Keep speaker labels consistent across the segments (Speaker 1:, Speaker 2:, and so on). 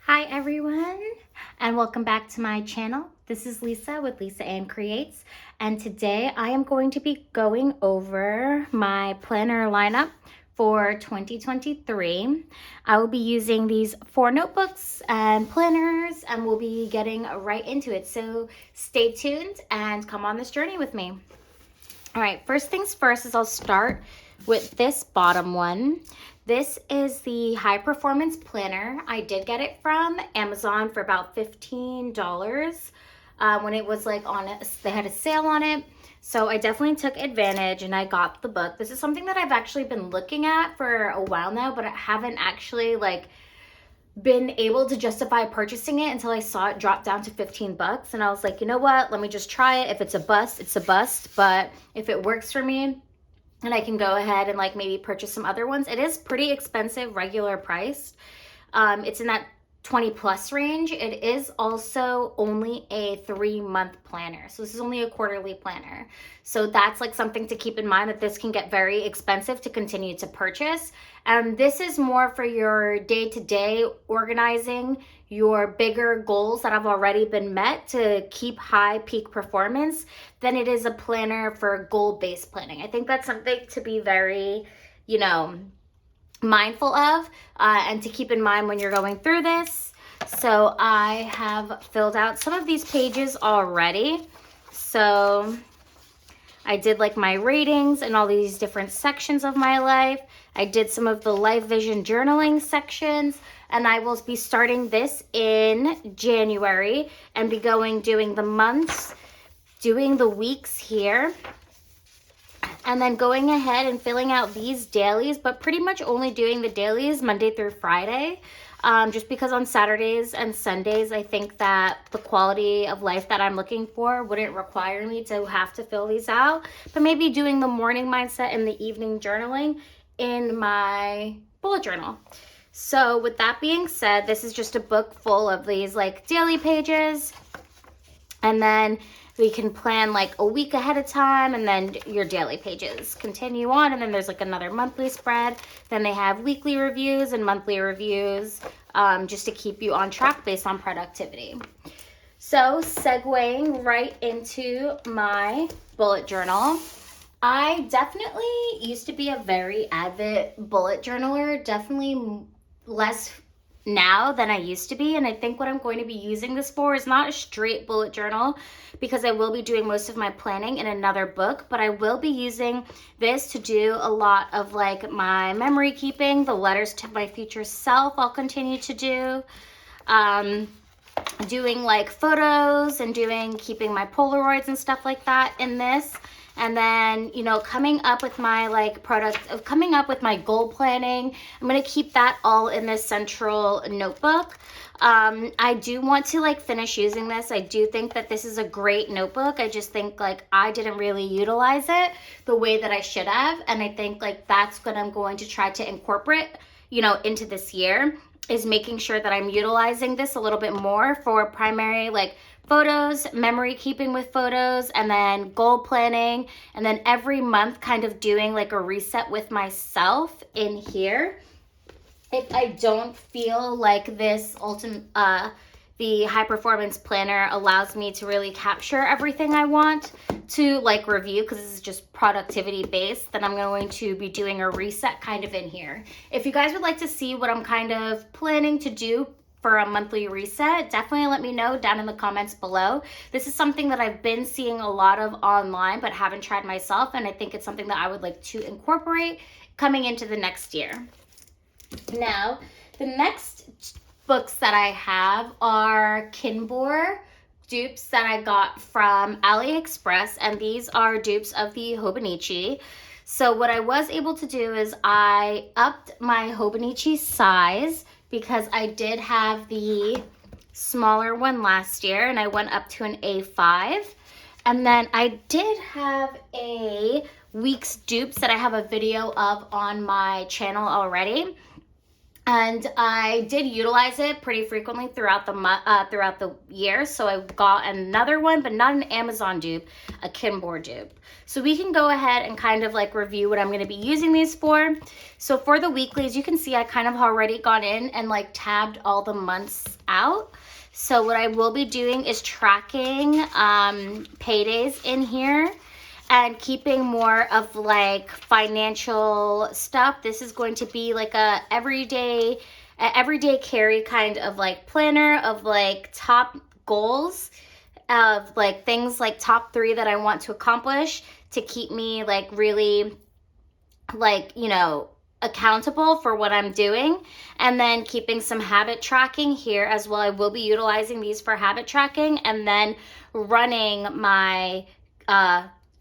Speaker 1: Hi everyone, and welcome back to my channel. This is Lisa with Lisa Ann Creates, and today I am going to be going over my planner lineup for 2023. I will be using these 4 notebooks and planners, and we'll be getting right into it. So stay tuned and come on this journey with me. All right, first things first is I'll start with this bottom one. This is the High Performance Planner. I did get it from Amazon for about $15 when it was like they had a sale on it. So I definitely took advantage and I got the book. This is something that I've actually been looking at for a while now, but I haven't actually been able to justify purchasing it until I saw it drop down to 15 bucks. And I was like, you know what? Let me just try it. If it's a bust, it's a bust. But if it works for me, and I can go ahead and maybe purchase some other ones. It is pretty expensive, regular priced. It's in that 20 plus range. It is also only a 3-month planner. So this is only a quarterly planner. So that's something to keep in mind, that this can get very expensive to continue to purchase. And this is more for your day-to-day organizing, your bigger goals that have already been met to keep high peak performance, than it is a planner for goal-based planning. I think that's something to be very, mindful of and to keep in mind when you're going through this. So I have filled out some of these pages already. So I did my ratings and all these different sections of my life. I did some of the life vision journaling sections, and I will be starting this in January and be doing the months, doing the weeks here, and then going ahead and filling out these dailies, but pretty much only doing the dailies Monday through Friday. Just because on Saturdays and Sundays, I think that the quality of life that I'm looking for wouldn't require me to have to fill these out. But maybe doing the morning mindset and the evening journaling in my bullet journal. So with that being said, this is just a book full of these daily pages. And then we can plan a week ahead of time, and then your daily pages continue on. And then there's another monthly spread. Then they have weekly reviews and monthly reviews, just to keep you on track based on productivity. So segueing right into my bullet journal. I definitely used to be a very avid bullet journaler, definitely less now than I used to be. And I think what I'm going to be using this for is not a straight bullet journal, because I will be doing most of my planning in another book, but I will be using this to do a lot of my memory keeping, the letters to my future self I'll continue to do, doing photos and keeping my Polaroids and stuff like that in this. And then, coming up with my coming up with my goal planning. I'm going to keep that all in this central notebook. I do want to finish using this. I do think that this is a great notebook. I just think I didn't really utilize it the way that I should have. And I think that's what I'm going to try to incorporate, into this year, is making sure that I'm utilizing this a little bit more for primary photos, memory keeping with photos, and then goal planning, and then every month kind of doing a reset with myself in here. If I don't feel this the High Performance Planner allows me to really capture everything I want to review, because this is just productivity based, then I'm going to be doing a reset kind of in here. If you guys would like to see what I'm kind of planning to do for a monthly reset, definitely let me know down in the comments below. This is something that I've been seeing a lot of online but haven't tried myself, and I think it's something that I would like to incorporate coming into the next year. Now, the next books that I have are Kinbor dupes that I got from AliExpress, and these are dupes of the Hobonichi. So what I was able to do is I upped my Hobonichi size, because I did have the smaller one last year and I went up to an A5. And then I did have a week's dupes that I have a video of on my channel already. And I did utilize it pretty frequently throughout the year. So I got another one, but not an Amazon dupe, a Kinbor dupe. So we can go ahead and kind of like review what I'm going to be using these for. So for the weeklies, you can see I kind of already gone in and like tabbed all the months out. So what I will be doing is tracking paydays in here and keeping more of like financial stuff. This is going to be like a everyday carry kind of like planner of like top goals of like things like top 3 that I want to accomplish to keep me like really like, you know, accountable for what I'm doing, and then keeping some habit tracking here as well. I will be utilizing these for habit tracking, and then running my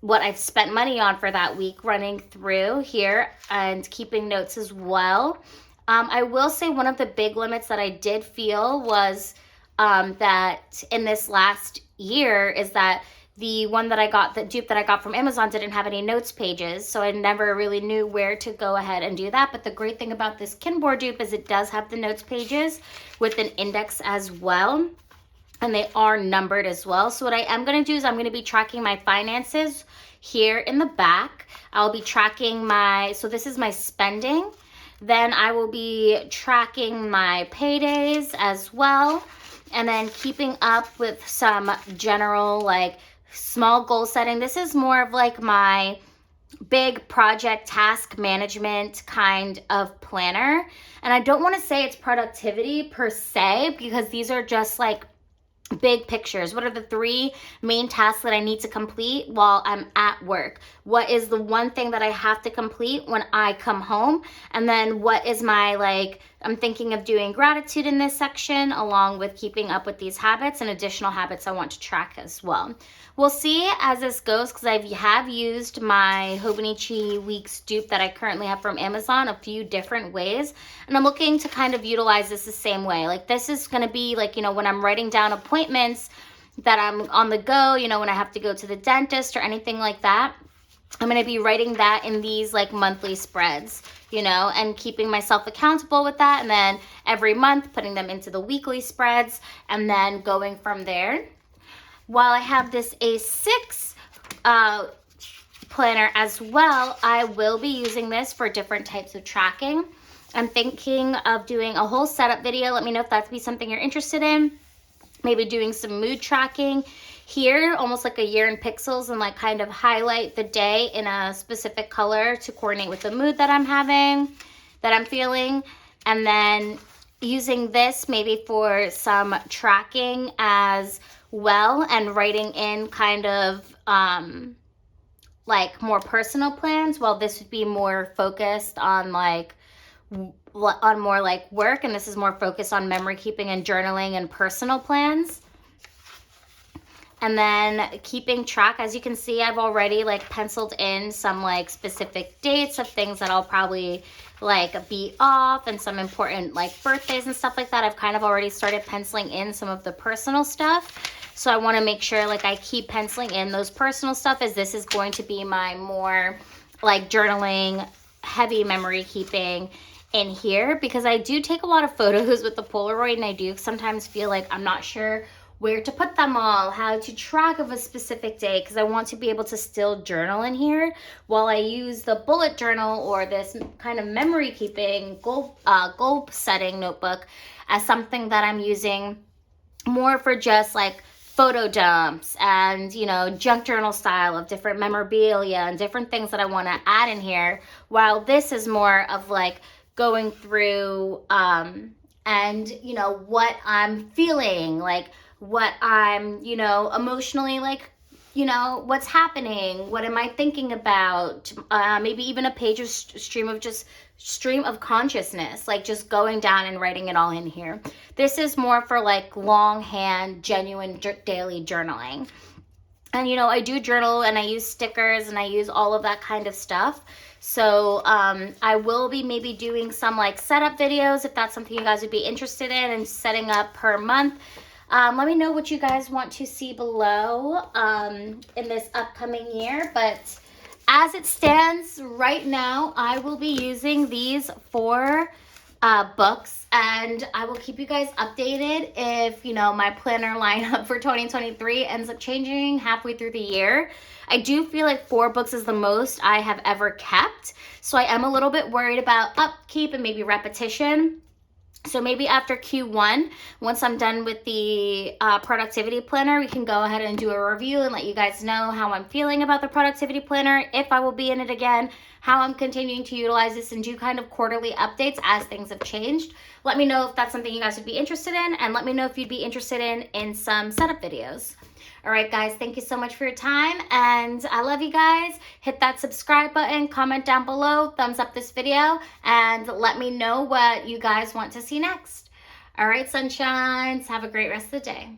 Speaker 1: what I've spent money on for that week, running through here and keeping notes as well. I will say one of the big limits that I did feel was that in this last year is that the one that I got, the dupe that I got from Amazon, didn't have any notes pages, so I never really knew where to go ahead and do that. But the great thing about this Kinbor dupe is it does have the notes pages with an index as well, and they are numbered as well. So what I am going to do is I'm going to be tracking my finances here in the back. I'll be tracking so this is my spending. Then I will be tracking my paydays as well, and then keeping up with some general like small goal setting. This is more of like my big project task management kind of planner. And I don't want to say it's productivity per se, because these are just like big pictures. What are the 3 main tasks that I need to complete while I'm at work? What is the one thing that I have to complete when I come home? And then what is my like, I'm thinking of doing gratitude in this section, along with keeping up with these habits and additional habits I want to track as well. We'll see as this goes, because I have used my Hobonichi Weeks dupe that I currently have from Amazon a few different ways, and I'm looking to kind of utilize this the same way. Like this is going to be like, you know, when I'm writing down appointments that I'm on the go, you know, when I have to go to the dentist or anything like that, I'm going to be writing that in these like monthly spreads, you know, and keeping myself accountable with that. And then every month putting them into the weekly spreads and then going from there. While I have this A6 planner as well, I will be using this for different types of tracking. I'm thinking of doing a whole setup video. Let me know if that'd be something you're interested in. Maybe doing some mood tracking here, almost like a year in pixels, and like kind of highlight the day in a specific color to coordinate with the mood that I'm having, that I'm feeling. And then using this maybe for some tracking as well, and writing in kind of like more personal plans, while this would be more focused on like more like work, and this is more focused on memory keeping and journaling and personal plans. And then keeping track, as you can see, I've already like penciled in some like specific dates of things that I'll probably like be off, and some important like birthdays and stuff like that. I've kind of already started penciling in some of the personal stuff. So I want to make sure like I keep penciling in those personal stuff, as this is going to be my more like journaling, heavy memory keeping in here, because I do take a lot of photos with the Polaroid, and I do sometimes feel like I'm not sure where to put them all, how to track of a specific day, because I want to be able to still journal in here while I use the bullet journal or this kind of memory keeping goal setting notebook as something that I'm using more for just like photo dumps and, you know, junk journal style of different memorabilia and different things that I want to add in here, while this is more of like going through and, you know, what I'm feeling, like what I'm, you know, emotionally, like, you know, what's happening, what am I thinking about, maybe even a page of stream of consciousness, like just going down and writing it all in here. This is more for like longhand, genuine daily journaling. And, you know, I do journal and I use stickers and I use all of that kind of stuff. So I will be maybe doing some like setup videos if that's something you guys would be interested in, and setting up per month. Let me know what you guys want to see below in this upcoming year. But as it stands right now, I will be using these 4 books, and I will keep you guys updated if, you know, my planner lineup for 2023 ends up changing halfway through the year. I do feel like 4 books is the most I have ever kept, so I am a little bit worried about upkeep and maybe repetition. So maybe after Q1, once I'm done with the productivity planner, we can go ahead and do a review and let you guys know how I'm feeling about the productivity planner, if I will be in it again, how I'm continuing to utilize this, and do kind of quarterly updates as things have changed. Let me know if that's something you guys would be interested in, and let me know if you'd be interested in some setup videos. All right, guys, thank you so much for your time, and I love you guys. Hit that subscribe button, comment down below, thumbs up this video, and let me know what you guys want to see next. All right, sunshines, have a great rest of the day.